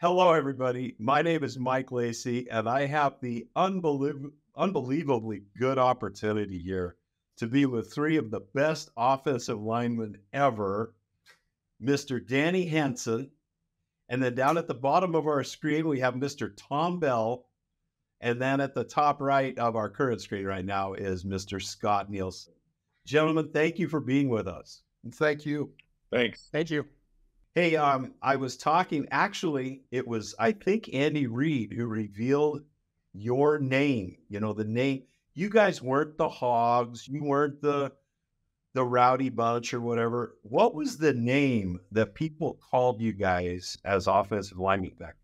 Hello, everybody. My name is Mike Lacey, and I have the unbelievably good opportunity here to be with three of the best offensive linemen ever, Mr. Danny Hansen. And then down at the bottom of our screen, we have Mr. Tom Bell. And then at the top right of our current screen right now is Mr. Scott Nielson. Gentlemen, thank you for being with us. Thank you. Thanks. Thank you. Hey, I was talking, actually, it was, I think, Andy Reid who revealed your name, the name. You guys weren't the Hogs. You weren't the Rowdy Bunch or whatever. What was the name that people called you guys as offensive linemen back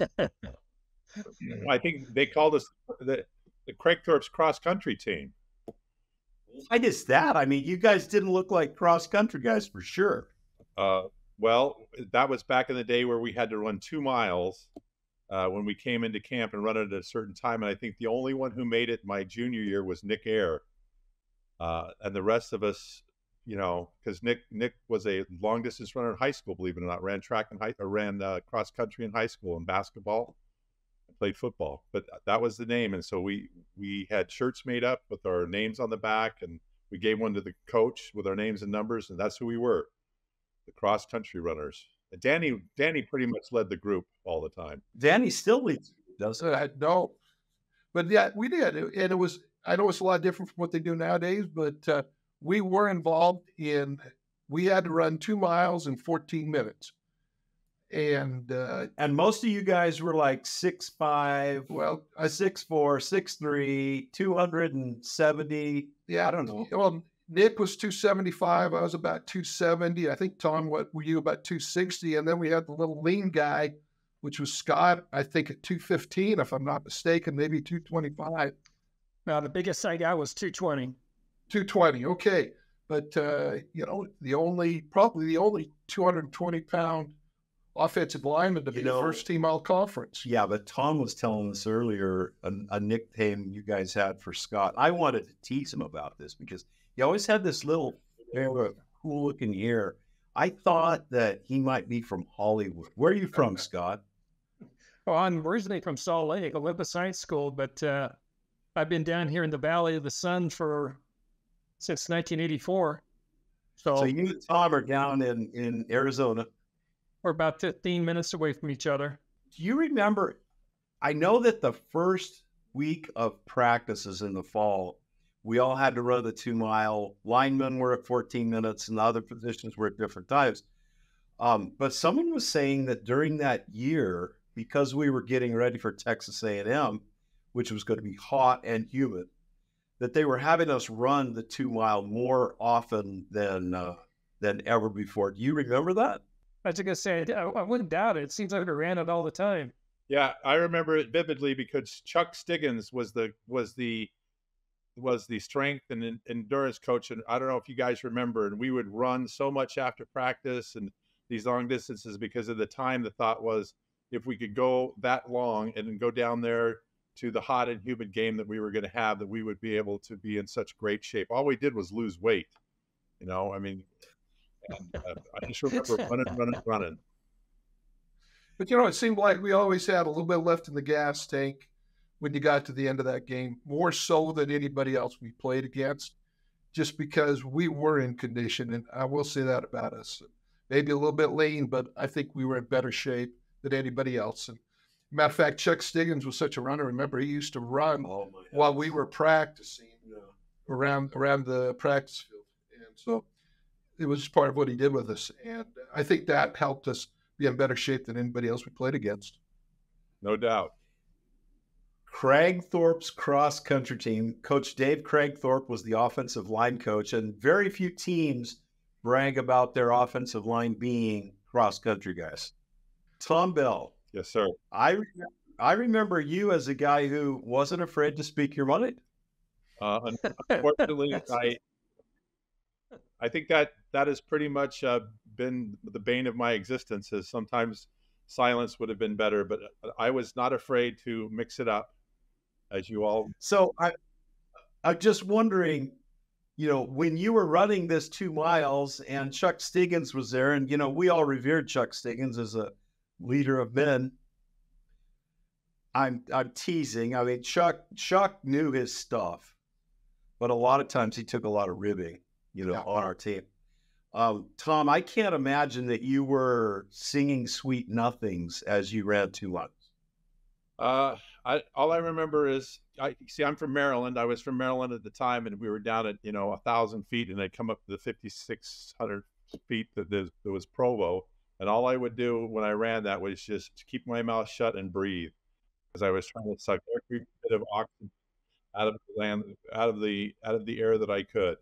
then? I think they called us the Kragthorpe's cross-country team. Why is that? I mean, you guys didn't look like cross-country guys for sure. Well, that was back in the day where we had to run 2 miles when we came into camp and run it at a certain time. And I think the only one who made it my junior year was Nick Ayer. And the rest of us, because Nick was a long distance runner in high school, believe it or not, ran cross country in high school and basketball, and played football. But that was the name. And so we had shirts made up with our names on the back, and we gave one to the coach with our names and numbers, and that's who we were. The cross country runners. Danny pretty much led the group all the time. Danny still leads, doesn't No, but yeah, we did, and it was. I know it's a lot different from what they do nowadays, but we were involved in. We had to run 2 miles in 14 minutes, and most of you guys were like 6'5", well, 6'4", 6'3", 270. Yeah, I don't know. Well, Nick was 275. I was about 270. I think, Tom, what were you, about 260? And then we had the little lean guy, which was Scott, I think at 215, if I'm not mistaken, maybe 225. Now, the biggest I got was 220. 220, okay. But, probably the only 220-pound offensive lineman to be the first team all-conference. Yeah, but Tom was telling us earlier a nickname you guys had for Scott. I wanted to tease him about this because he always had this little cool-looking ear. I thought that he might be from Hollywood. Where are you from, Scott? Well, I'm originally from Salt Lake, Olympus High School, but I've been down here in the Valley of the Sun since 1984. So you and Tom are down in Arizona. We're about 15 minutes away from each other. Do you remember? I know that the first week of practices in the fall, we all had to run the 2 mile. Linemen were at 14 minutes and the other positions were at different times. But someone was saying that during that year, because we were getting ready for Texas A&M, which was going to be hot and humid, that they were having us run the 2 mile more often than ever before. Do you remember that? I was going to say, I wouldn't doubt it. It seems like we ran it all the time. Yeah, I remember it vividly because Chuck Stiggins was the strength and endurance coach, and I don't know if you guys remember. And we would run so much after practice and these long distances because at the time the thought was if we could go that long and then go down there to the hot and humid game that we were going to have, that we would be able to be in such great shape. All we did was lose weight, I mean. I just remember running. But, it seemed like we always had a little bit left in the gas tank when you got to the end of that game, more so than anybody else we played against, just because we were in condition. And I will say that about us. Maybe a little bit lean, but I think we were in better shape than anybody else. And matter of fact, Chuck Stiggins was such a runner. Remember, he used to run while we were practicing around the practice field. And so it was part of what he did with us. And I think that helped us be in better shape than anybody else we played against. No doubt. Kragthorpe's cross-country team, Coach Dave Kragthorpe was the offensive line coach, and very few teams brag about their offensive line being cross-country guys. Tom Bell. Yes, sir. I remember you as a guy who wasn't afraid to speak your mind. Unfortunately, I think that has pretty much been the bane of my existence, is sometimes silence would have been better, but I was not afraid to mix it up, as you all. So I'm just wondering, when you were running this 2 miles and Chuck Stiggins was there, and, we all revered Chuck Stiggins as leader of men. I'm teasing. I mean, Chuck knew his stuff, but a lot of times he took a lot of ribbing, on our team. Tom, I can't imagine that you were singing sweet nothings as you ran 2 lines. All I remember is, I'm from Maryland. I was from Maryland at the time, and we were down at 1,000 feet, and I'd come up to the 5,600 feet that there was Provo, and all I would do when I ran that was just keep my mouth shut and breathe, because I was trying to suck every bit of oxygen out of the land, out of the air that I could.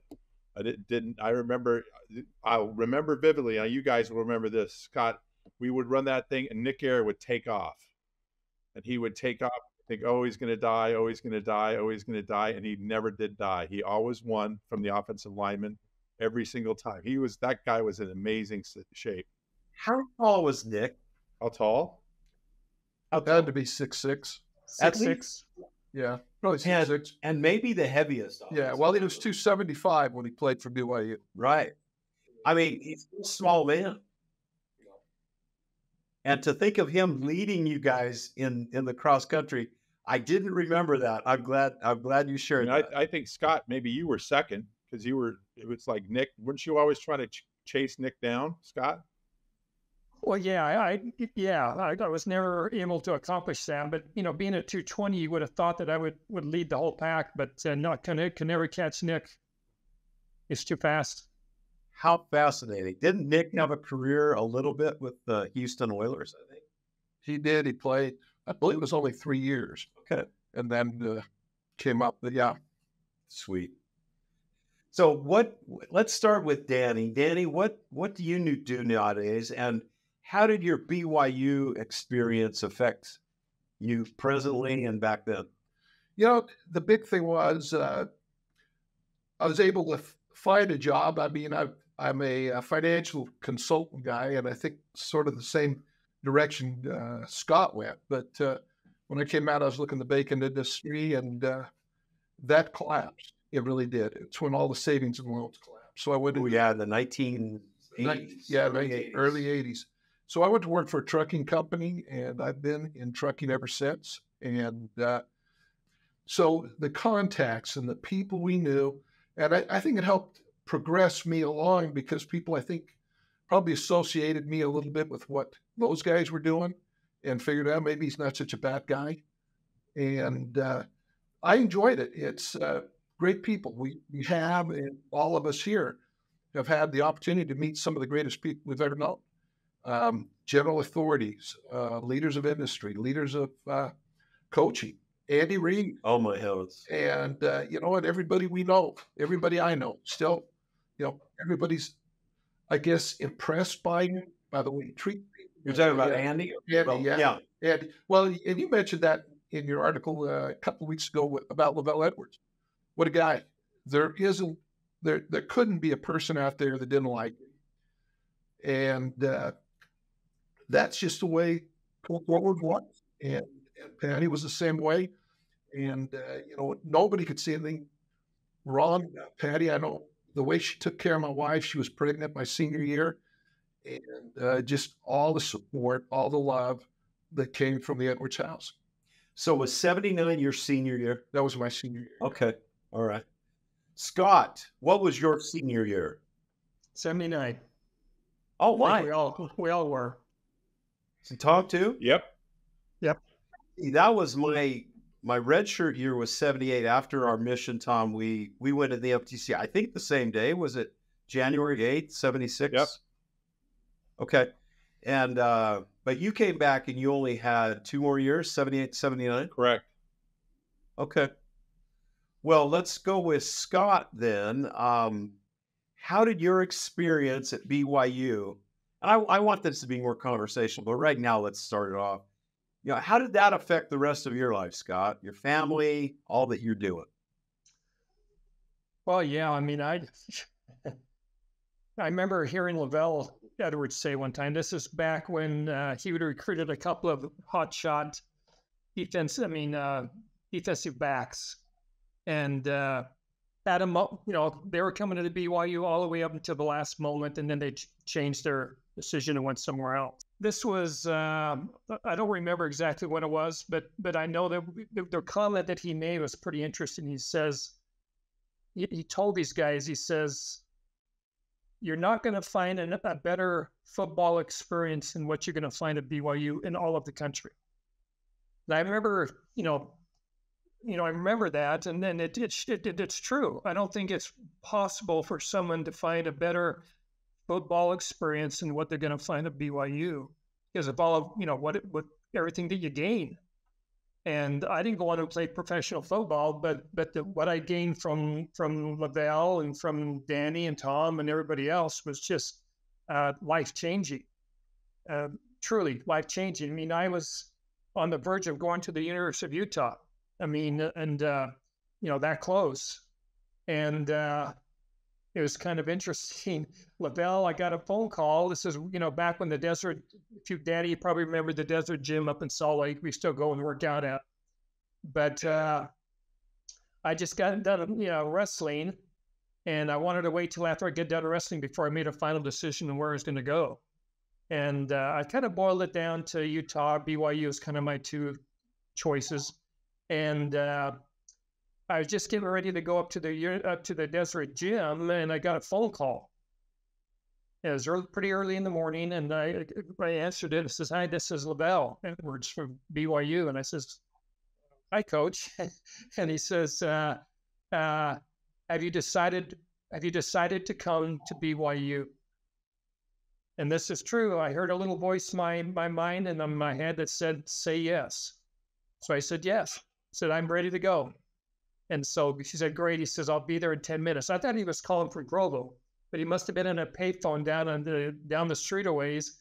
I'll remember vividly. Now you guys will remember this, Scott. We would run that thing, and Nick Air would take off, and he would take off. Think, oh, he's going to die. Oh, he's going to die. Oh, he's going to die, and he never did die. He always won from the offensive lineman every single time. That guy was in amazing shape. How tall was Nick? How tall? Had to be 6'6". 6'6". Yeah, probably 6'6". And maybe the heaviest. Yeah, well, he was 275 when he played for BYU. Right. I mean, he's a small man. And to think of him leading you guys in the cross country, I didn't remember that. I'm glad you shared that. I think, Scott, maybe you were second, because it was like Nick. Weren't you always trying to chase Nick down, Scott? Well, yeah, I was never able to accomplish that. But, being at 220, you would have thought that I would lead the whole pack, but can never catch Nick. It's too fast. How fascinating. Didn't Nick have a career a little bit with the Houston Oilers, I think? He did. He played, I believe it was only 3 years. Okay. And then came up, but yeah. Sweet. So let's start with Danny. Danny, what do you do nowadays? And how did your BYU experience affect you presently and back then? The big thing was I was able to find a job. I mean, I'm a financial consultant guy, and I think sort of the same direction Scott went. But when I came out, I was looking at the bacon industry, and that collapsed. It really did. It's when all the savings and loans collapsed. So I went. The 1980s. Early 80s. So I went to work for a trucking company, and I've been in trucking ever since. And so the contacts and the people we knew, and I think it helped progress me along, because people, I think, probably associated me a little bit with what those guys were doing and figured out maybe he's not such a bad guy. And I enjoyed it. It's great people. We have, and all of us here have had the opportunity to meet some of the greatest people we've ever known. General authorities, leaders of industry, leaders of coaching, Andy Reid. Oh my heavens. And and everybody we know, everybody I know, still, everybody's, I guess, impressed by the way you treat people. You're talking about Andy? Andy, yeah. Andy. Well, and you mentioned that in your article a couple of weeks ago about Lavelle Edwards. What a guy. There couldn't be a person out there that didn't like him. And that's just the way Forward was. And Patty was the same way. And, nobody could see anything wrong. Patty, I know the way she took care of my wife. She was pregnant my senior year. And just all the support, all the love that came from the Edwards house. So was 79 your senior year? That was my senior year. Okay. All right. Scott, what was your senior year? 79. Oh, why? We all were. So Tom too? Yep. That was my redshirt year was 78. After our mission, Tom, we went to the FTC. I think the same day. Was it January 8th, 76? Yep. Okay. And but you came back and you only had 2 more years, 78 to 79? Correct. Okay. Well, let's go with Scott then. How did your experience at BYU, and I want this to be more conversational, but right now let's start it off. How did that affect the rest of your life, Scott? Your family, all that you're doing? Well, yeah, I mean, I remember hearing Lavelle Edwards say one time, this is back when he would have recruited a couple of hotshot defensive backs. And at a they were coming to the BYU all the way up until the last moment, and then they changed their decision and went somewhere else. This was, I don't remember exactly what it was, but I know that the comment that he made was pretty interesting. He says, he told these guys, he says, you're not going to find a better football experience than what you're going to find at BYU in all of the country. And I remember, I remember that, and then it's true. I don't think it's possible for someone to find a better football experience than what they're going to find at BYU because of all of, what everything that you gain. And I didn't go on to play professional football, but what I gained from Lavelle and from Danny and Tom and everybody else was just life-changing, truly life-changing. I mean, I was on the verge of going to the University of Utah. I mean, and, that close. And it was kind of interesting. Lavelle, I got a phone call. This is, back when the desert, Danny, you probably remember the desert gym up in Salt Lake. We still go and work out at. But I just got done, wrestling. And I wanted to wait till after I get done wrestling before I made a final decision on where I was going to go. And I kind of boiled it down to Utah. BYU is kind of my two choices. And I was just getting ready to go up to the desert gym, and I got a phone call. It was pretty early in the morning, and I answered it. It says, "Hi, this is Lavelle Edwards from BYU." And I says, "Hi, Coach." And he says, "Have you decided to come to BYU?" And this is true. I heard a little voice in my mind and in my head that said, "Say yes." So I said yes. I said, "I'm ready to go." And so she said, "Great." He says, "I'll be there in 10 minutes. I thought he was calling from Grovo, but he must have been on a payphone down the street a ways.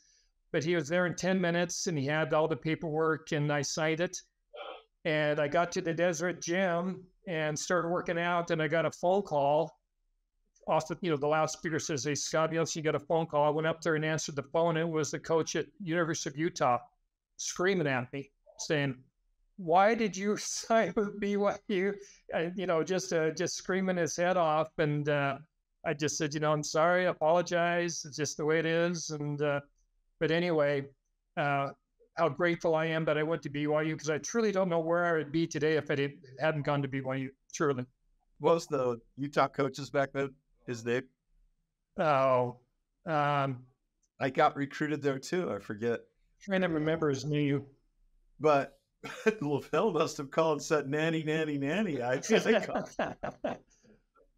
But he was there in 10 minutes, and he had all the paperwork, and I signed it. And I got to the desert gym and started working out, and I got a phone call. Off the loudspeaker says, "Hey, Scott Nielson, you got a phone call." I went up there and answered the phone. It was the coach at University of Utah screaming at me, saying, "Why did you sign with BYU?" Just screaming his head off. And I just said, "I'm sorry, I apologize. It's just the way it is." And but anyway, how grateful I am that I went to BYU, because I truly don't know where I would be today if I hadn't gone to BYU. Truly. What was the Utah coaches back then? His name? Oh, I got recruited there too. I forget. Trying to remember his name. But Lavelle must have called and said, "Nanny, nanny, nanny." I think.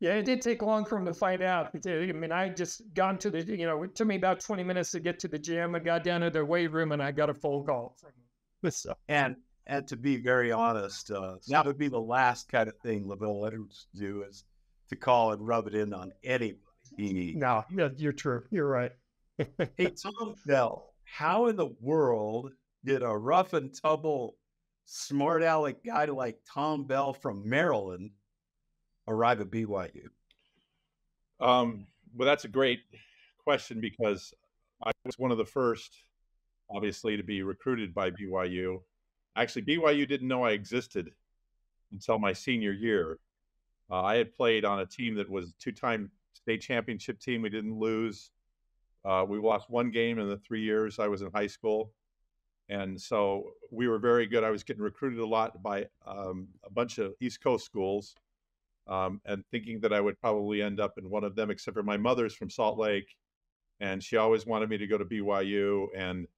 Yeah, it did take long for him to find out. I mean, I just got to it took me about 20 minutes to get to the gym. I got down to the weight room and I got a phone call from him. So. And to be very honest, that would be the last kind of thing Lavelle Edwards do, is to call and rub it in on anybody. No, you're true. You're right. Hey, Tom Bell, how in the world did a rough and tumble, smart aleck guy like Tom Bell from Maryland arrive at BYU? Well, that's a great question, because I was one of the first, obviously, to be recruited by BYU. Actually, BYU didn't know I existed until my senior year. I had played on a team that was a two-time state championship team. We didn't lose. We lost one game in the 3 years I was in high school. And so we were very good. I was getting recruited a lot by a bunch of East Coast schools, and thinking that I would probably end up in one of them, except for my mother's from Salt Lake, and she always wanted me to go to BYU. And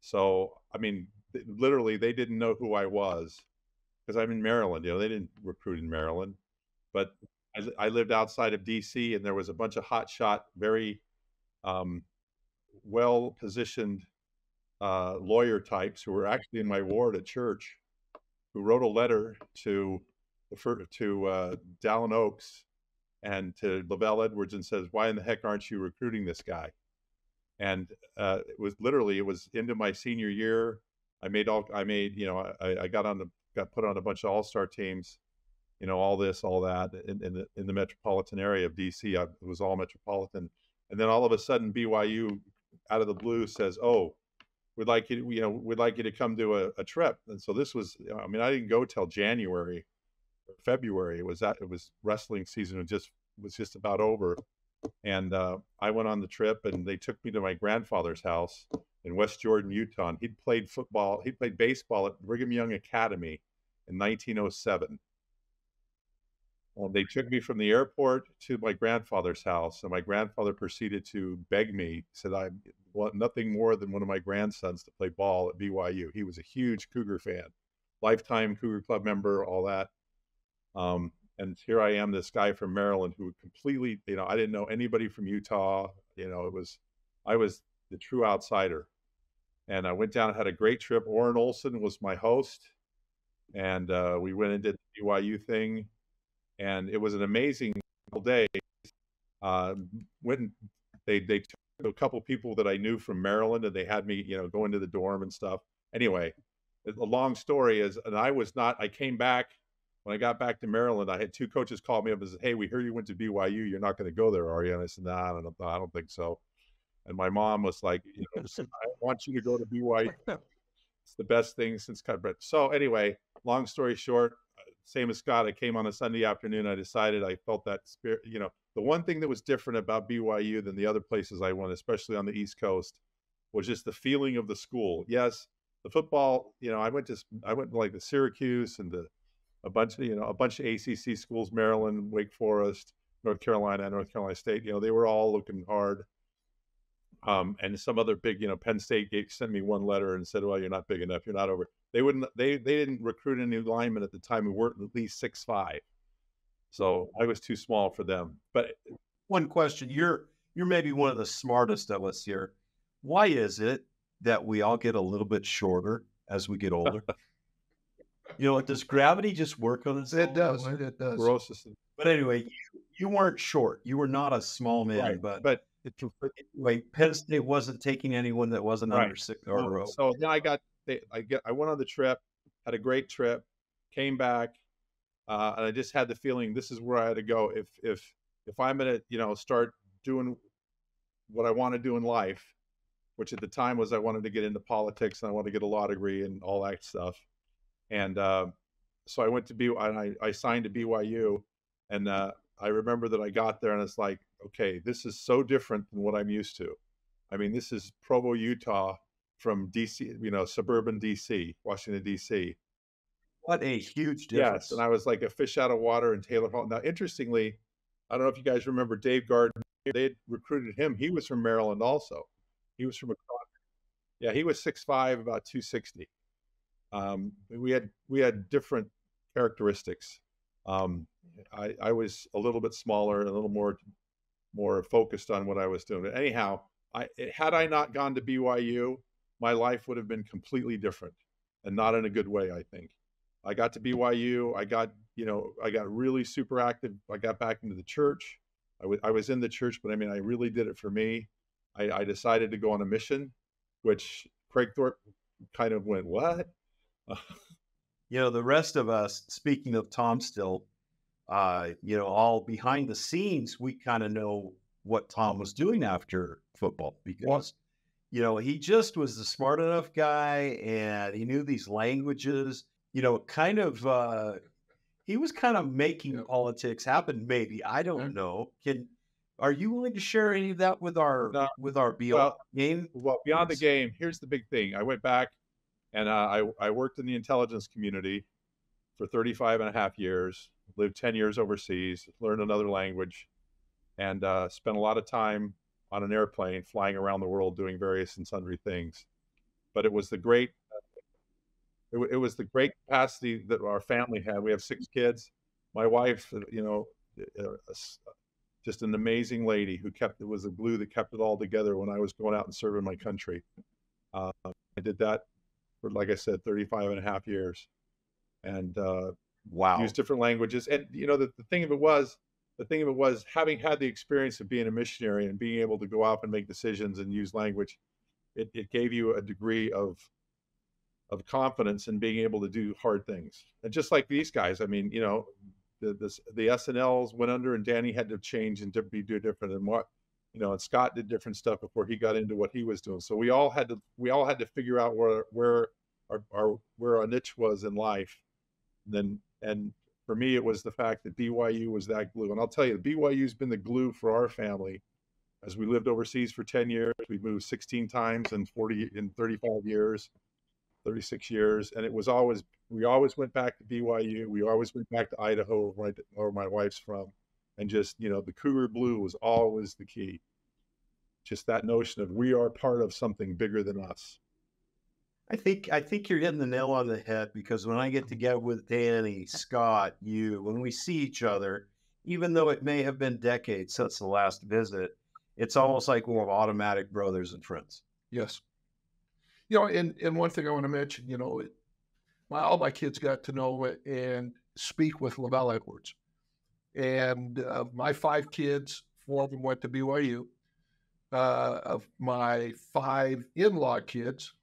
so, I mean, literally, they didn't know who I was because I'm in Maryland. They didn't recruit in Maryland. But I lived outside of D.C., and there was a bunch of hotshot, very well-positioned lawyer types who were actually in my ward at church, who wrote a letter to Dallin Oaks and to Lavelle Edwards and says, "Why in the heck aren't you recruiting this guy?" And it was into my senior year. I got put on a bunch of all-star teams, all this, all that in the metropolitan area of DC. It was all metropolitan. And then all of a sudden BYU out of the blue says, "Oh, we'd like you to come to a trip." And so this was, I didn't go till January February. It was wrestling season was just about over. And I went on the trip, and they took me to my grandfather's house in West Jordan, Utah. And he'd played baseball at Brigham Young Academy in 1907. Well, they took me from the airport to my grandfather's house, and my grandfather proceeded to beg me. He said, I want nothing more than one of my grandsons to play ball at BYU. He was a huge Cougar fan, lifetime Cougar Club member, all that. And here I am, this guy from Maryland who completely, I didn't know anybody from Utah. I was the true outsider. And I went down and had a great trip. Orrin Olson was my host, and we went and did the BYU thing. And it was an amazing day. When they took a couple people that I knew from Maryland, and they had me, go into the dorm and stuff. Anyway, a long story is, and I came back, when I got back to Maryland, I had two coaches call me up and said, "Hey, we hear you went to BYU. You're not going to go there, are you?" And I said, "Nah, I don't think so." And my mom was like, "I want you to go to BYU. It's the best thing since cut bread." So anyway, long story short, same as Scott, I came on a Sunday afternoon. I decided I felt that spirit. The one thing that was different about BYU than the other places I went, especially on the East Coast, was just the feeling of the school. Yes, the football. I went to like the Syracuse and a bunch of ACC schools, Maryland, Wake Forest, North Carolina State. They were all looking hard. And some other big, Penn State sent me one letter and said, "Well, you're not big enough. You're not over." They didn't recruit any linemen at the time who weren't at least 6'5". So I was too small for them. But one question, you're maybe one of the smartest of us here. Why is it that we all get a little bit shorter as we get older? Does gravity just work on us? It does. It does. Gross. But anyway, you weren't short. You were not a small man, right. but anyway, Penn State wasn't taking anyone that wasn't right. under 6 or so then I went on the trip, had a great trip, came back, and I just had the feeling this is where I had to go. If I'm going to start doing what I want to do in life, which at the time was I wanted to get into politics and I wanted to get a law degree and all that stuff. And so I went to BYU, I signed to BYU, and I remember that I got there and it's like, okay, this is so different than what I'm used to. I mean, this is Provo, Utah from DC, suburban DC, Washington, DC. What a huge difference. Yes, and I was like a fish out of water in Taylor Hall. Now, interestingly, I don't know if you guys remember Dave Gardner. They had recruited him. He was from Maryland also. He was from yeah, he was 6'5", about 260. We had different characteristics. I was a little bit smaller and a little more focused on what I was doing. But anyhow, had I not gone to BYU, my life would have been completely different, and not in a good way, I think. I got to BYU. I got really super active. I got back into the church. I was in the church, but I mean, I really did it for me. I decided to go on a mission, which Craig Thorp kind of went, "What?" The rest of us, speaking of Tom still, all behind the scenes, we kind of know what Tom was doing after football because, he just was a smart enough guy and he knew these languages, he was kind of making politics happen. Maybe, I don't know. Are you willing to share any of that with our game? Well, beyond the game, here's the big thing. I went back and I worked in the intelligence community for 35 and a half years, lived 10 years overseas, learned another language, and spent a lot of time on an airplane flying around the world doing various and sundry things. But it was the great capacity that our family had. We have 6 kids. My wife, just an amazing lady who was the glue that kept it all together when I was going out and serving my country. I did that for, like I said, 35 and a half years. And wow, used different languages. And the thing of it was, having had the experience of being a missionary and being able to go out and make decisions and use language, it gave you a degree of confidence in being able to do hard things. And just like these guys, I mean, the SNLs went under and Danny had to change and do different, and and Scott did different stuff before he got into what he was doing. So we all had to figure out where our niche was in life. And for me, it was the fact that BYU was that glue. And I'll tell you, BYU's been the glue for our family. As we lived overseas for 10 years, we moved 16 times in 35 years, 36 years. And it was always, we always went back to BYU. We always went back to Idaho, where my wife's from. And just, you know, the Cougar Blue was always the key. Just that notion of we are part of something bigger than us. I think you're hitting the nail on the head, because when I get together with Danny, Scott, you, when we see each other, even though it may have been decades since the last visit, it's almost like we're automatic brothers and friends. Yes. You know, and one thing I want to mention, you know, all my kids got to know and speak with Lavelle Edwards. And my 5 kids, 4 of them went to BYU. Of my 5 in-law kids,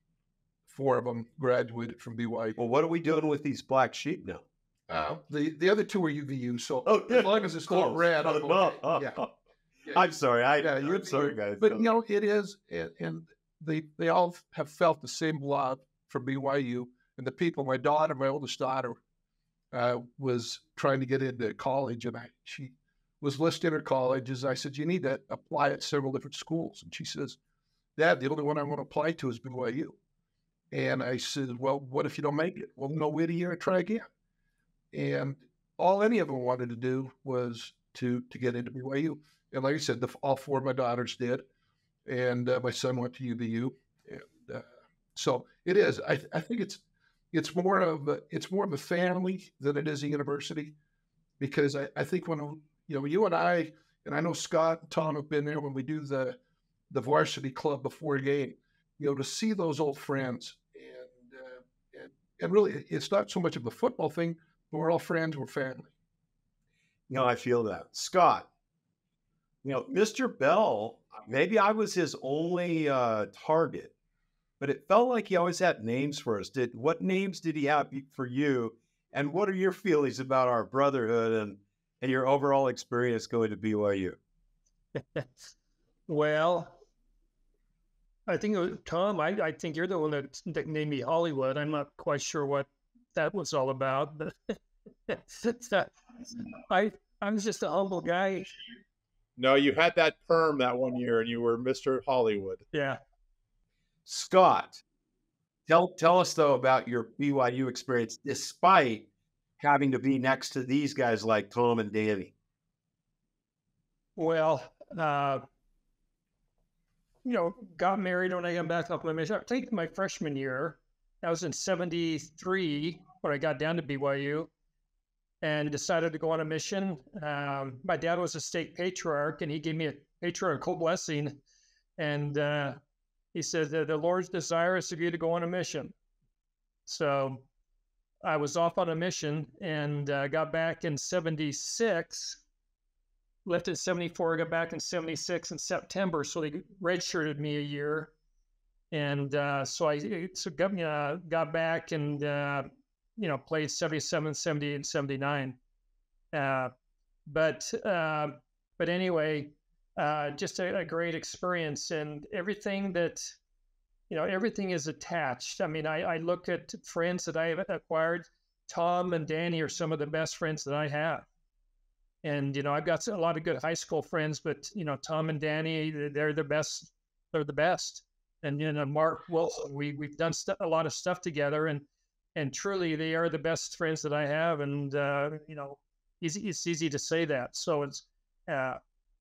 4 of them graduated from BYU. Well, what are we doing with these black sheep now? The other 2 are UVU, so as long as it's not red, I'm okay. Yeah. I'm sorry. I'm sorry, guys. But, you know, it is, and they all have felt the same love for BYU. And the people, my daughter, my oldest daughter, was trying to get into college, and she was listing her colleges. I said, you need to apply at several different schools. And she says, Dad, the only one I want to apply to is BYU. And I said, well, what if you don't make it? Well, no, wait a year and try again. And all any of them wanted to do was to get into BYU. And like I said, all 4 of my daughters did. And my son went to UVU. And so it is. I think it's more of a family than it is a university, because I think when, you know, you and I know Scott and Tom have been there when we do the varsity club before a game, you know, to see those old friends, and really, it's not so much of a football thing, but we're all friends, we're family. You know, I feel that. Scott, you know, Mr. Bell, maybe I was his only target, but it felt like he always had names for us. What names did he have for you? And what are your feelings about our brotherhood and your overall experience going to BYU? Well, I think, Tom, I think you're the one that named me Hollywood. I'm not quite sure what that was all about, but I was just a humble guy. No, you had that perm that one year, and you were Mr. Hollywood. Yeah. Scott, tell us, though, about your BYU experience, despite having to be next to these guys like Tom and Danny. Well, you know, got married when I got back off my mission. I think my freshman year, that was in 73 when I got down to BYU and decided to go on a mission. My dad was a state patriarch, and he gave me a patriarchal blessing. And he said that the Lord's desire is for you to go on a mission. So I was off on a mission and got back in 76. Left in 74, got back in 76 in September. So they redshirted me a year. And so I got back and, you know, played 77, 78, and 79. But anyway, just a great experience, and everything that, you know, everything is attached. I mean, I look at friends that I have acquired. Tom and Danny are some of the best friends that I have. And, you know, I've got a lot of good high school friends, but, you know, Tom and Danny, they're the best. They're the best. And, you know, Mark Wilson, we've done a lot of stuff together, and truly they are the best friends that I have. And, you know, it's easy to say that. So it's,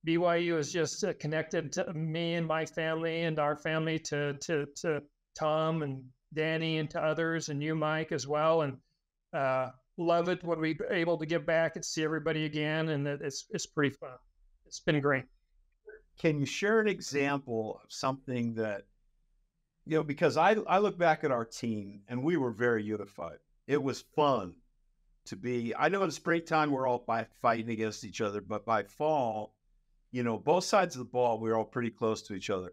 BYU is just connected to me and my family and our family to Tom and Danny and to others, and you, Mike, as well. And, love it when we're able to get back and see everybody again, and it's pretty fun. It's been great. Can you share an example of something that, you know, because I look back at our team and we were very unified. It was fun to be, I know in springtime we're all fighting against each other, but by fall, you know, both sides of the ball, we were all pretty close to each other,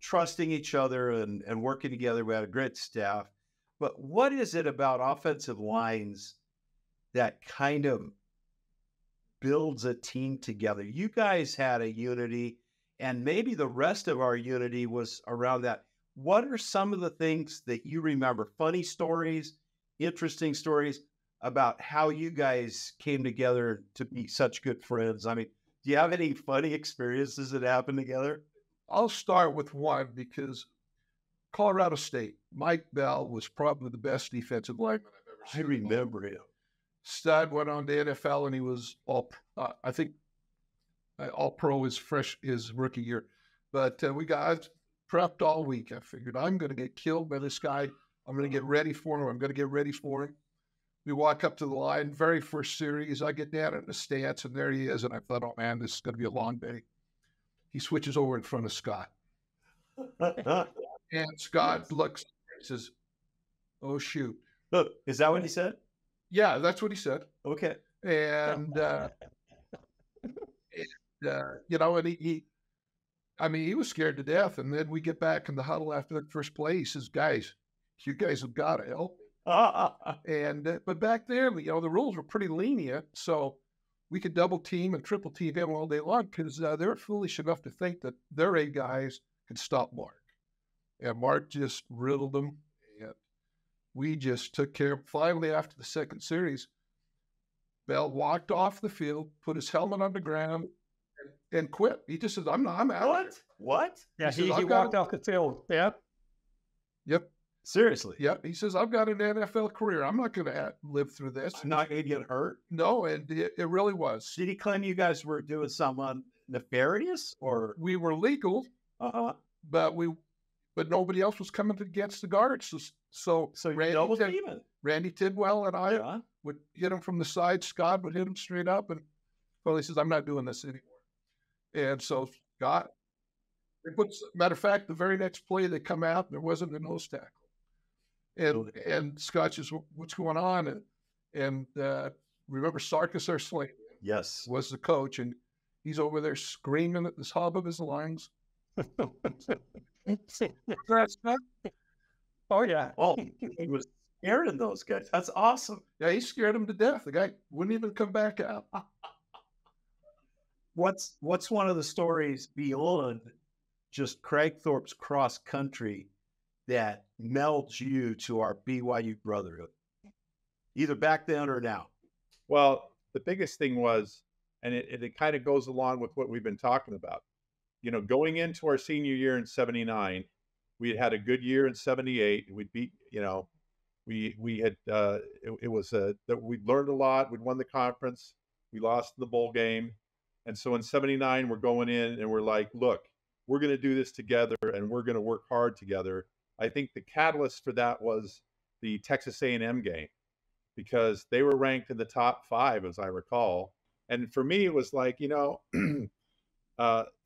trusting each other and working together. We had a great staff. But what is it about offensive lines that kind of builds a team together? You guys had a unity, and maybe the rest of our unity was around that. What are some of the things that you remember? Funny stories, interesting stories, about how you guys came together to be such good friends. I mean, do you have any funny experiences that happened together? I'll start with one because Colorado State, Mike Bell was probably the best defensive lineman I've ever I seen. remember him. Stud went on to NFL and he was I think all pro his rookie year. But we got prepped all week. I figured I'm going to get killed by this guy. I'm going to get ready for him. I'm going to get ready for him. We walk up to the line, very first series. I get down in the stance, and there he is. And I thought, oh, man, this is going to be a long day. He switches over in front of Scott. And Scott looks and says, oh, shoot. Is that what he said? Yeah, that's what he said. Okay. And, you know, and he was scared to death. And then we get back in the huddle after the first play. He says, guys, you guys have got to help. And but back there, you know, the rules were pretty lenient, so we could double team and triple team him all day long because they were foolish enough to think that their A guys could stop Mark. And Mark just riddled them, and we just took care of. Finally, after the second series, Bell walked off the field, put his helmet on the ground, and quit. He just says, I'm out. What? What? Yeah, he walked off the field. Yep. Yep. Seriously? Yep. He says, I've got an NFL career. I'm not going to live through this. I'm not going to get hurt? No, and it really was. Did he claim you guys were doing something nefarious? Or we were legal, but nobody else was coming against the guards. So Randy Tidwell and I would hit him from the side. Scott would hit him straight up. And he says, I'm not doing this anymore. And so Scott, matter of fact, the very next play they come out, there wasn't a nose tackle. And Scott says, what's going on? And remember Sarkis, our slave? Yes. Was the coach. And he's over there screaming at the top of his lungs. Oh, yeah. Oh, he was scared of those guys. That's awesome. Yeah, he scared him to death. The guy wouldn't even come back out. What's one of the stories beyond just Kragthorpe's cross country that melds you to our BYU brotherhood, either back then or now? Well, the biggest thing was, and it kind of goes along with what we've been talking about, you know, going into our senior year in 79, we had a good year in 78. We beat, you know, we had, it was that we learned a lot. We'd won the conference. We lost the bowl game. And so in 79, we're going in and we're like, look, we're going to do this together and we're going to work hard together. I think the catalyst for that was the Texas A&M game, because they were ranked in the top 5, as I recall. And for me, it was like, you know,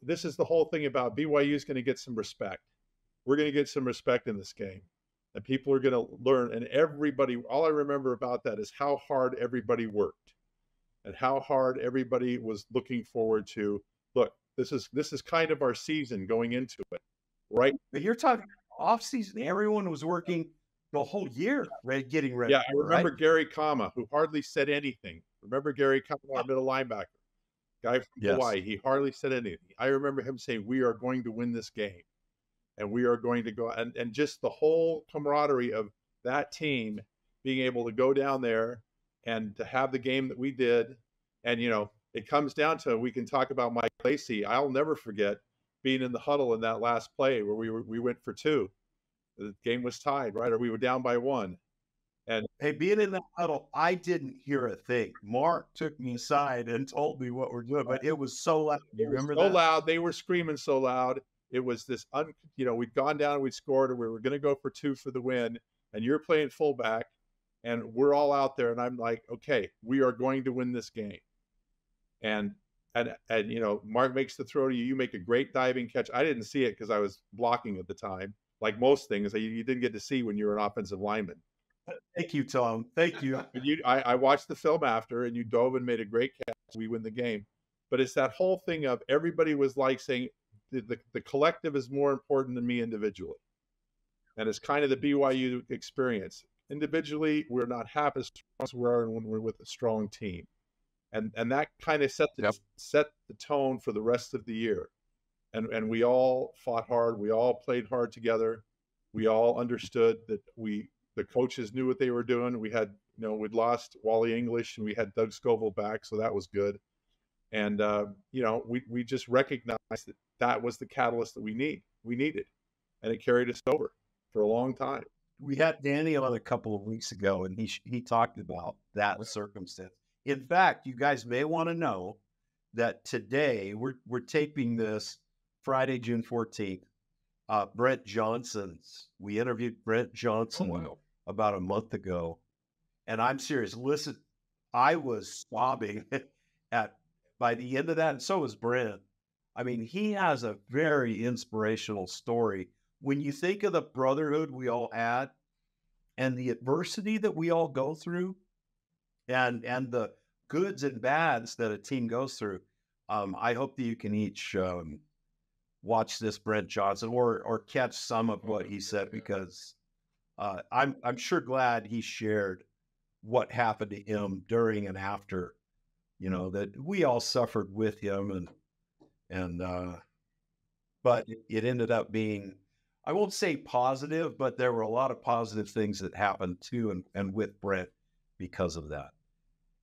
this is the whole thing about BYU is going to get some respect. We're going to get some respect in this game. And people are going to learn. And everybody, all I remember about that is how hard everybody worked and how hard everybody was looking forward to, look, this is kind of our season going into it, right? But you're talking off season. Everyone was working the whole year, getting ready. Yeah, I remember Gary Kama, who hardly said anything. Remember Gary Kama, our middle linebacker, guy from Hawaii. He hardly said anything. I remember him saying, we are going to win this game. And we are going to go, and just the whole camaraderie of that team being able to go down there and to have the game that we did. And, you know, it comes down to, we can talk about Mike Lacey. I'll never forget being in the huddle in that last play where we went for 2. The game was tied, right? Or we were down by 1. And hey, being in that huddle, I didn't hear a thing. Mark took me aside and told me what we're doing, but it was so loud. You remember that? So loud. They were screaming so loud. It was this, you know, we'd gone down and we'd scored, and we were going to go for 2 for the win. And you're playing fullback, and we're all out there. And I'm like, okay, we are going to win this game. And you know, Mark makes the throw to you. You make a great diving catch. I didn't see it because I was blocking at the time. Like most things, you didn't get to see when you were an offensive lineman. Thank you, Tom. Thank you. I watched the film after, and you dove and made a great catch. We win the game. But it's that whole thing of everybody was like saying, the collective is more important than me individually. And it's kind of the BYU experience. Individually, we're not half as strong as we are when we're with a strong team. And that kind of set the tone for the rest of the year. And we all fought hard. We all played hard together. We all understood that the coaches knew what they were doing. We had we'd lost Wally English and we had Doug Scoville back, so that was good. And we just recognized that that was the catalyst that we needed, and it carried us over for a long time. We had Danny on a couple of weeks ago, and he talked about that circumstance. In fact, you guys may want to know that today we're taping this Friday, June 14th. Brent Johnson's. We interviewed Brent Johnson about a month ago, and I'm serious. Listen, I was sobbing by the end of that, and so was Brent. I mean, he has a very inspirational story. When you think of the brotherhood we all had and the adversity that we all go through and the goods and bads that a team goes through, I hope that you can each watch this Brent Johnson or catch some of what he said, because I'm sure glad he shared what happened to him during and after, that we all suffered with him, but it ended up being, I won't say positive, but there were a lot of positive things that happened to and with Brent because of that.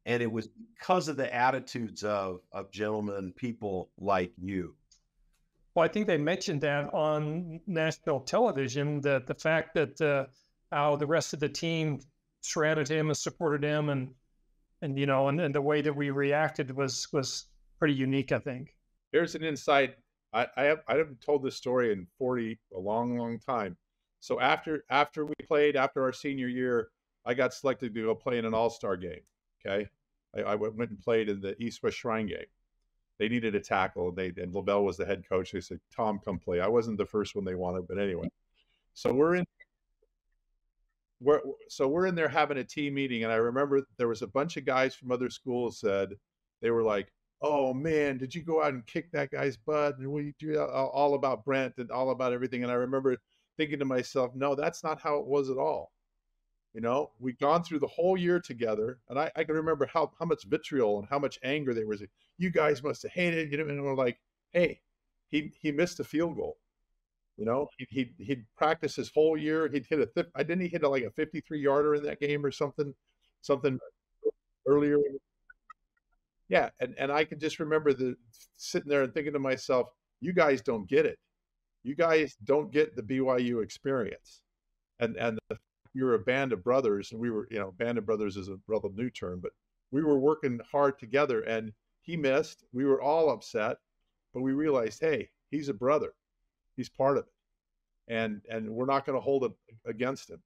And it was because of the attitudes of gentlemen, people like you. Well, I think they mentioned that on national television, that the fact that how the rest of the team surrounded him and supported him, and the way that we reacted was pretty unique, I think. Here's an insight. I haven't told this story in a long time. So after we played, after our senior year, I got selected to go play in an all-star game. Okay, I went and played in the East-West Shrine game. They needed a tackle, and LaBelle was the head coach. They said, "Tom, come play." I wasn't the first one they wanted, but anyway. So we're in there having a team meeting, and I remember there was a bunch of guys from other schools said, they were like, "Oh man, did you go out and kick that guy's butt? And we do all about Brent and all about everything." And I remember thinking to myself, no, that's not how it was at all. We'd gone through the whole year together, and I can remember how much vitriol and how much anger there was. You guys must have hated it. And we're like, hey, he missed a field goal. He'd practiced his whole year. He'd hit he hit like a 53-yarder in that game or something earlier. Yeah, and I can just remember sitting there and thinking to myself, you guys don't get it. You guys don't get the BYU experience. And you're a band of brothers, and we were, band of brothers is a rather new term, but we were working hard together, and he missed. We were all upset, but we realized, hey, he's a brother. He's part of it. And we're not going to hold it against him.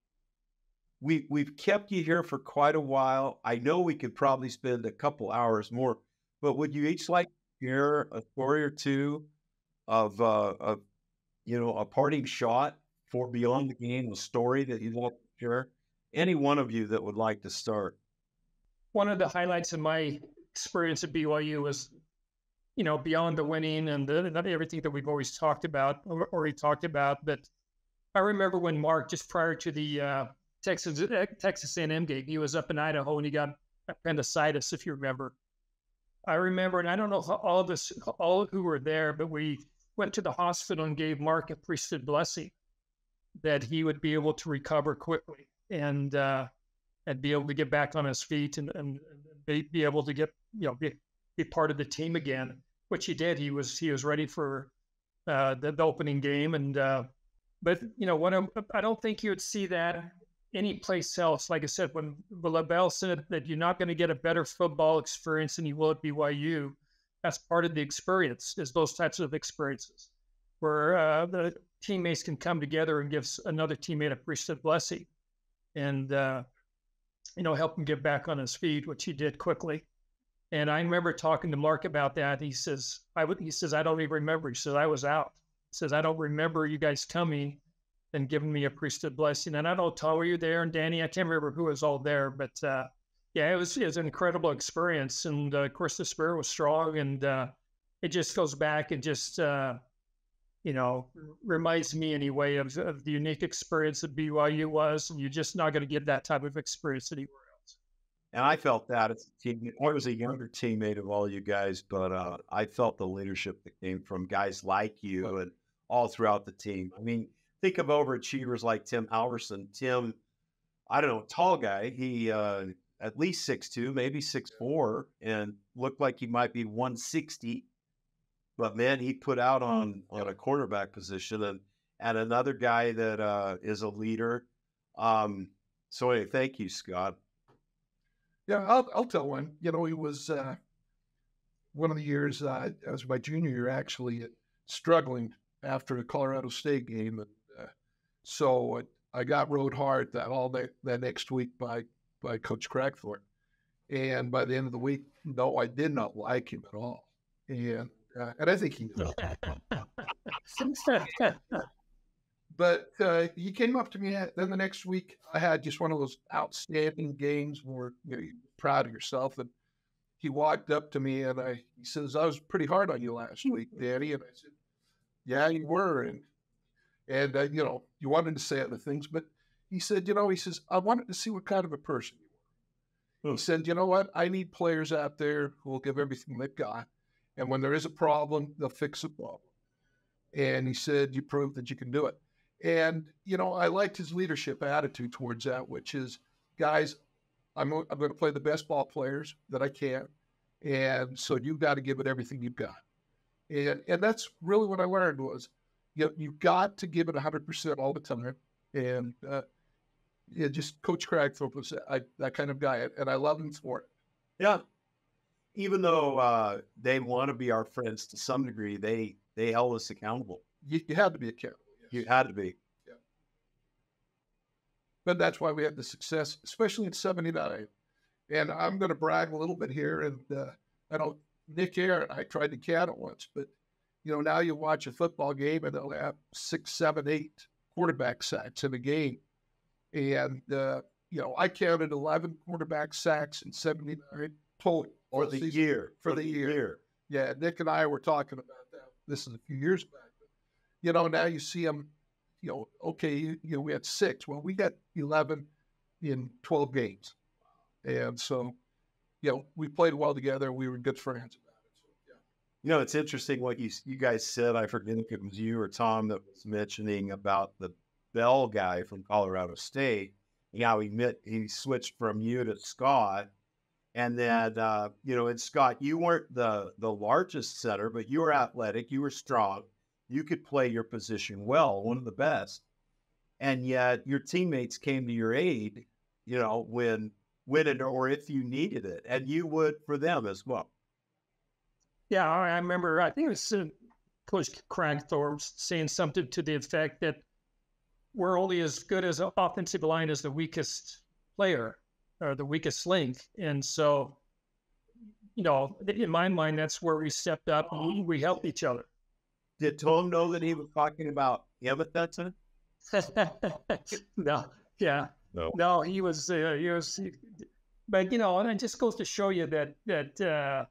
We've kept you here for quite a while. I know we could probably spend a couple hours more, but would you each like to share a story or two of a parting shot for beyond the game, a story that you'd like to share? Any one of you that would like to start. One of the highlights of my experience at BYU was, beyond the winning and everything that we've always talked about, already talked about. But I remember when Mark, just prior to the Texas A&M game, he was up in Idaho and he got appendicitis, if you remember. I remember, and I don't know how all who were there, but we went to the hospital and gave Mark a priesthood blessing that he would be able to recover quickly and be able to get back on his feet and be able to get, be part of the team again, which he did. He was ready for the opening game. And, but I don't think you would see that any place else. Like I said, when LaBelle said that you're not going to get a better football experience than you will at BYU, that's part of the experience, is those types of experiences where the teammates can come together and give another teammate a priesthood blessing and, help him get back on his feet, which he did quickly. And I remember talking to Mark about that. He says, I don't even remember. He says, I was out. He says, I don't remember you guys coming and giving me a priesthood blessing. And I don't know, Tom, were you there? And Danny, I can't remember who was all there, but it was an incredible experience. And of course, the spirit was strong, and it just goes back and just, reminds me anyway of the unique experience that BYU was. And you're just not going to get that type of experience anywhere else. And I felt that as a teammate. I was a younger teammate of all you guys, but I felt the leadership that came from guys like you and all throughout the team. I mean, think of overachievers like Tim Halverson. Tim, I don't know, tall guy. He at least 6'2", maybe 6'4", and looked like he might be 160. But man, he put out on a quarterback position, and another guy that is a leader. So anyway, thank you, Scott. Yeah, I'll tell one. You know, he was one of the years, it was my junior year, actually, struggling after a Colorado State game. And so I got rode hard that next week by Coach Craig Thorp. And by the end of the week, no, I did not like him at all. And I think he knew. But he came up to me. Then the next week, I had just one of those outstanding games where you're proud of yourself. And he walked up to me and he says, "I was pretty hard on you last week, Danny." And I said, "Yeah, you were." And you know, you wanted to say other things, but he said, he says, "I wanted to see what kind of a person you were." He said, "You know what? I need players out there who will give everything they've got. And when there is a problem, they'll fix the problem." And he said, "You proved that you can do it." And, I liked his leadership attitude towards that, which is, guys, I'm going to play the best ball players that I can. And so you've got to give it everything you've got. And that's really what I learned was, you've got to give it 100% all the time. And just Coach Craig Thorp was that kind of guy. And I love him for it. Yeah. Even though they want to be our friends to some degree, they held us accountable. You had to be accountable. You had to be. Yeah. But that's why we had the success, especially in 79. And I'm going to brag a little bit here. And I know Nick Aaron, I tried to count it once, but, now you watch a football game and they'll have 6, 7, 8 quarterback sacks in a game. And, I counted 11 quarterback sacks in 79 total. For the year. For the year. Yeah, Nick and I were talking about that. This is a few years back. Now you see them, okay, we had 6. Well, we got 11 in 12 games. And so, we played well together. We were good friends about it. So, yeah. It's interesting what you guys said. I forget if it was you or Tom that was mentioning about the Bell guy from Colorado State. How he switched from you to Scott. And then, and Scott, you weren't the largest center, but you were athletic. You were strong. You could play your position well, one of the best. And yet your teammates came to your aid, when it or if you needed it. And you would for them as well. Yeah, I remember, I think it was Coach Craig Thorp saying something to the effect that we're only as good as an offensive line as the weakest player or the weakest link. And so, in my mind, that's where we stepped up and we helped each other. Did Tom know that he was talking about him at that time? No, yeah. No, he was, but, and it just goes to show you that the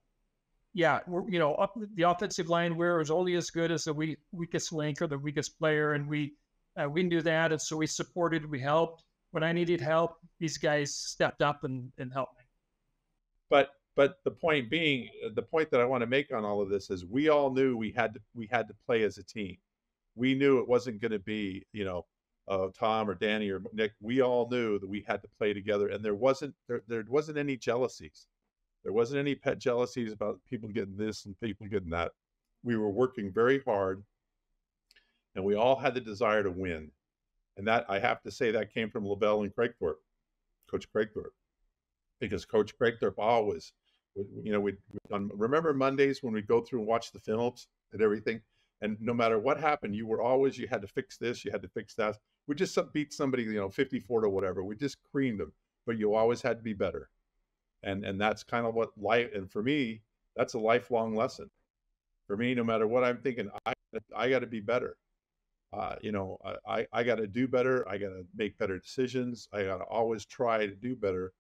offensive line, we're as only as good as the weakest link or the weakest player. And we knew that. And so we supported, we helped. When I needed help, these guys stepped up and helped me. But the point being, the point that I want to make on all of this is we all knew we had to play as a team. We knew it wasn't going to be, Tom or Danny or Nick. We all knew that we had to play together, and there wasn't any jealousies. There wasn't any pet jealousies about people getting this and people getting that. We were working very hard, and we all had the desire to win. And that, I have to say, that came from LaBelle and Kragthorpe, Coach Craig Thorp, because Coach Craig Thorp always, remember Mondays when we go through and watch the films and everything, and no matter what happened, you had to fix this, you had to fix that. We just beat somebody, 54 to whatever. We just creamed them, but you always had to be better. And that's kind of what life, and for me, that's a lifelong lesson. For me, no matter what I'm thinking, I got to be better. I got to do better. I got to make better decisions. I got to always try to do better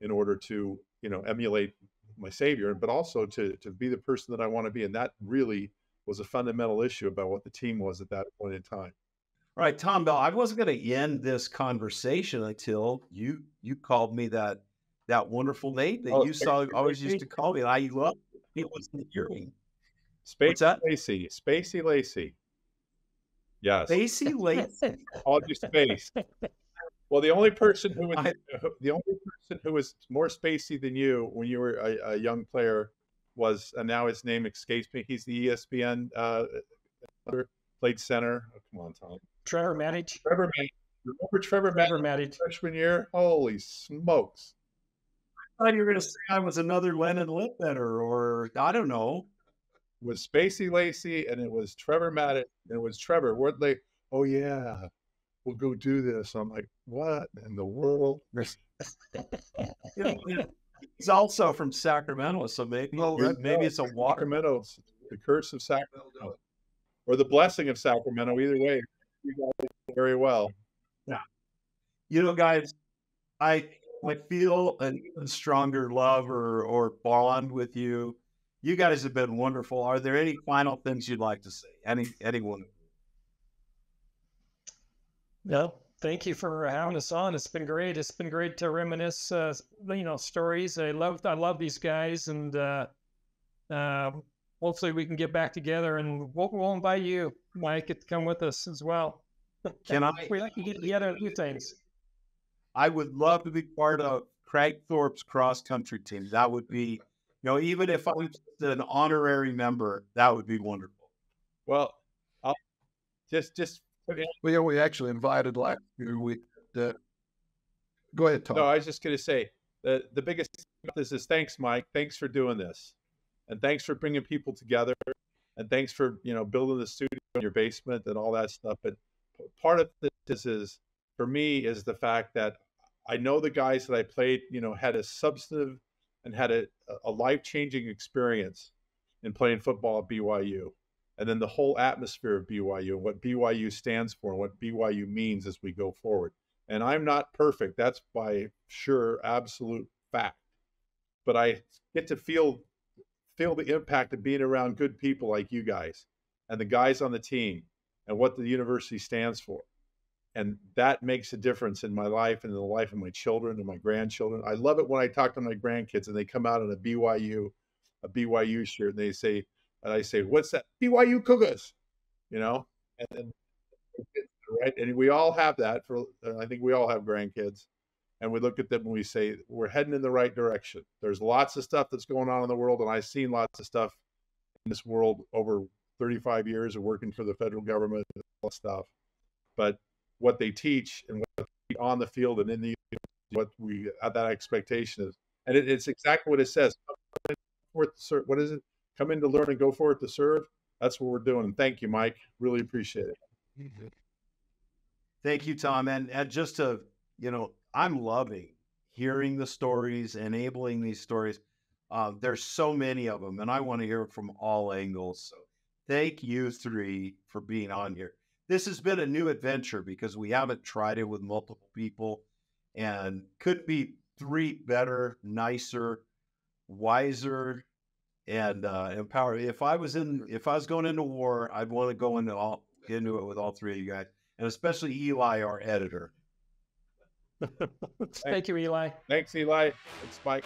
in order to, emulate my Savior, but also to be the person that I want to be. And that really was a fundamental issue about what the team was at that point in time. All right, Tom Bell, I wasn't going to end this conversation until you called me that wonderful name that always used to call me. And I loved it. Was the hearing. Spacey Lacey. Yes. Spacey Lacey. Called you Space. Well, the only person who was more spacey than you when you were a young player was, and now his name escapes me. He's the ESPN played center. Oh, come on, Tom. Trevor Maddich. Trevor Maddich. Remember Trevor Maddich freshman year? Holy smokes! I thought you were going to say I was another Lennon Littbetter, or I don't know. It was Spacey Lacey, and it was Trevor Maddich, and it was Trevor. Weren't they? Oh yeah, we'll go do this. I'm like, what in the world? He's also from Sacramento, so maybe it's a water. Sacramento, the curse of Sacramento, or the blessing of Sacramento. Either way, you guys did very well. Yeah, you know, guys, I feel an even stronger love or bond with you. You guys have been wonderful. Are there any final things you'd like to say? Anyone? No, thank you for having us on. It's been great. It's been great to reminisce, stories. I love these guys, and hopefully we can get back together, and we'll invite you, Mike, to come with us as well. We like to get together a few times. I would love to be part of Kragthorpe's cross country team. That would be, even if I was an honorary member, that would be wonderful. Well, I'll just. Well, yeah, we actually invited last year. Go ahead, Tom. No, I was just going to say the biggest thing about this is thanks, Mike. Thanks for doing this, and thanks for bringing people together, and thanks for building the studio in your basement and all that stuff. But part of this is, for me, is the fact that I know the guys that I played, had a substantive and had a life-changing experience in playing football at BYU. And then the whole atmosphere of BYU and what BYU stands for and what BYU means as we go forward. And I'm not perfect. That's by sure, absolute fact. But I get to feel the impact of being around good people like you guys and the guys on the team and what the university stands for. And that makes a difference in my life and in the life of my children and my grandchildren. I love it when I talk to my grandkids and they come out in a BYU shirt, and I say, what's that? BYU Cougars, and then, right? And we all have that. I think we all have grandkids, and we look at them and we say, we're heading in the right direction. There's lots of stuff that's going on in the world, and I've seen lots of stuff in this world over 35 years of working for the federal government and all that stuff. But what they teach and what they teach on the field and in the what we have that expectation is, and it's exactly what it says. What is it? Come in to learn and go forth to serve. That's what we're doing. And thank you, Mike. Really appreciate it. Thank you, Tom. And just to, I'm loving hearing the stories, enabling these stories. There's so many of them, and I want to hear from all angles. So thank you three for being on here. This has been a new adventure because we haven't tried it with multiple people, and could be three better, nicer, wiser, and empowered. If I was going into war, I'd want to go into it with all three of you guys, and especially Eli, our editor. Thank you, Eli. Thanks, Eli. Thanks, Mike.